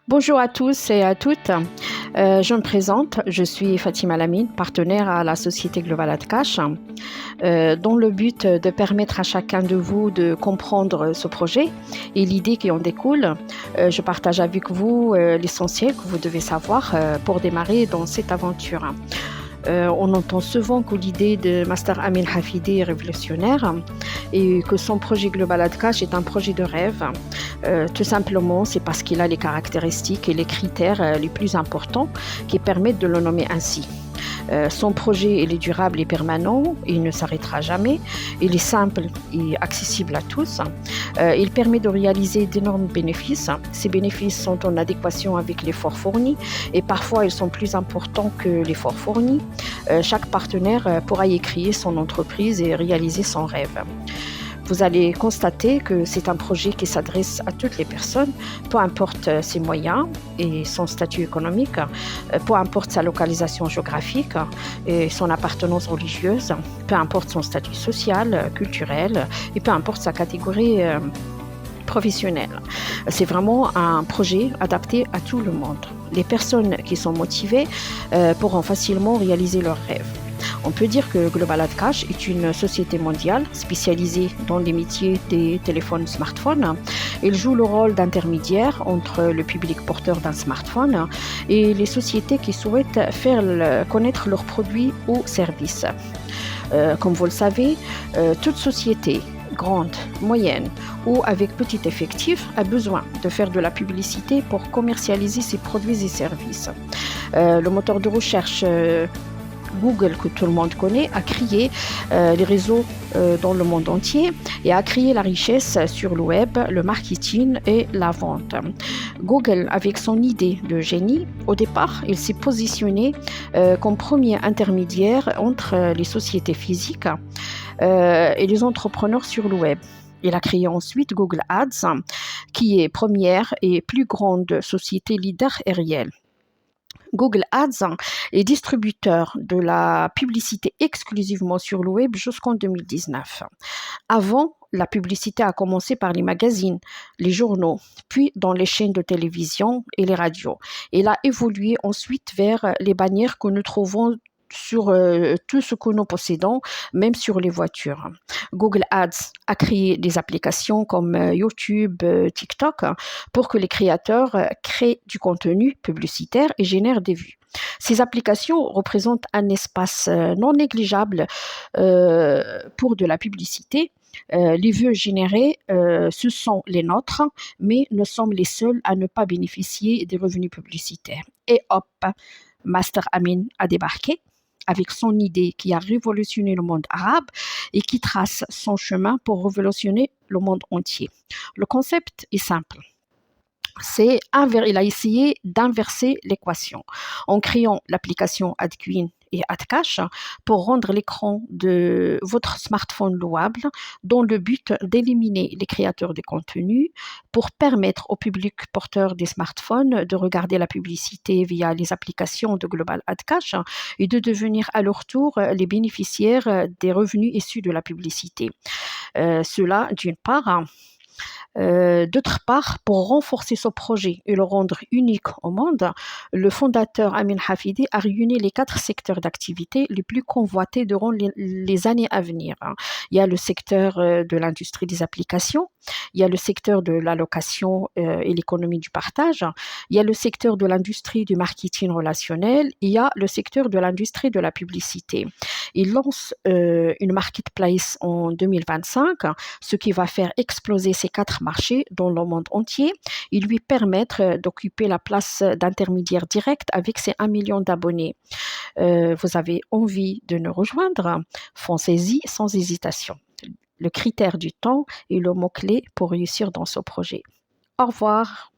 Bonjour à tous et à toutes. Je me présente, je suis Fatima Lamine, partenaire à la société Global Adcash, dans le but de permettre à chacun de vous de comprendre ce projet et l'idée qui en découle. Je partage avec vous l'essentiel que vous devez savoir pour démarrer dans cette aventure. On entend souvent que l'idée de Master Amin Hafidi est révolutionnaire et que son projet Global Adcash est un projet de rêve. Tout simplement, c'est parce qu'il a les caractéristiques et les critères les plus importants qui permettent de le nommer ainsi. Son projet il est durable et permanent, il ne s'arrêtera jamais, il est simple et accessible à tous. Il permet de réaliser d'énormes bénéfices. Ces bénéfices sont en adéquation avec l'effort fourni et parfois ils sont plus importants que l'effort fourni. Chaque partenaire pourra y créer son entreprise et réaliser son rêve. Vous allez constater que c'est un projet qui s'adresse à toutes les personnes, peu importe ses moyens et son statut économique, peu importe sa localisation géographique et son appartenance religieuse, peu importe son statut social, culturel et peu importe sa catégorie professionnelle. C'est vraiment un projet adapté à tout le monde. Les personnes qui sont motivées pourront facilement réaliser leurs rêves. On peut dire que Global Adcash est une société mondiale spécialisée dans les métiers des téléphones smartphones. Il joue le rôle d'intermédiaire entre le public porteur d'un smartphone et les sociétés qui souhaitent faire connaître leurs produits ou services. Comme vous le savez, toute société, grande, moyenne ou avec petit effectif, a besoin de faire de la publicité pour commercialiser ses produits et services. Le moteur de recherche Google, que tout le monde connaît, a créé les réseaux dans le monde entier et a créé la richesse sur le web, le marketing et la vente. Google, avec son idée de génie, au départ, il s'est positionné comme premier intermédiaire entre les sociétés physiques et les entrepreneurs sur le web. Il a créé ensuite Google Ads, qui est première et plus grande société leader et réelle. Google Ads est distributeur de la publicité exclusivement sur le web jusqu'en 2019. Avant, la publicité a commencé par les magazines, les journaux, puis dans les chaînes de télévision et les radios. Elle a évolué ensuite vers les bannières que nous trouvons sur tout ce que nous possédons, même sur les voitures. Google Ads a créé des applications comme YouTube, TikTok, pour que les créateurs créent du contenu publicitaire et génèrent des vues. Ces applications représentent un espace non négligeable pour de la publicité. Les vues générées, ce sont les nôtres, mais nous sommes les seuls à ne pas bénéficier des revenus publicitaires. Et hop, Master Amin a débarqué avec son idée qui a révolutionné le monde arabe et qui trace son chemin pour révolutionner le monde entier. Le concept est simple. Il a essayé d'inverser l'équation en créant l'application AdQueen et AdCash pour rendre l'écran de votre smartphone louable dans le but d'éliminer les créateurs de contenu pour permettre au public porteur des smartphones de regarder la publicité via les applications de Global Adcash et de devenir à leur tour les bénéficiaires des revenus issus de la publicité. Cela, d'une part. D'autre part, pour renforcer ce projet et le rendre unique au monde, le fondateur Amin Hafidi a réuni les 4 secteurs d'activité les plus convoités durant les années à venir. Il y a le secteur de l'industrie des applications, il y a le secteur de la location et l'économie du partage, il y a le secteur de l'industrie du marketing relationnel, et il y a le secteur de l'industrie de la publicité. Il lance une marketplace en 2025, ce qui va faire exploser ces 4 marchés dans le monde entier et lui permettre d'occuper la place d'intermédiaire direct avec ses 1 million d'abonnés. Vous avez envie de nous rejoindre? Foncez-y sans hésitation. Le critère du temps est le mot-clé pour réussir dans ce projet. Au revoir.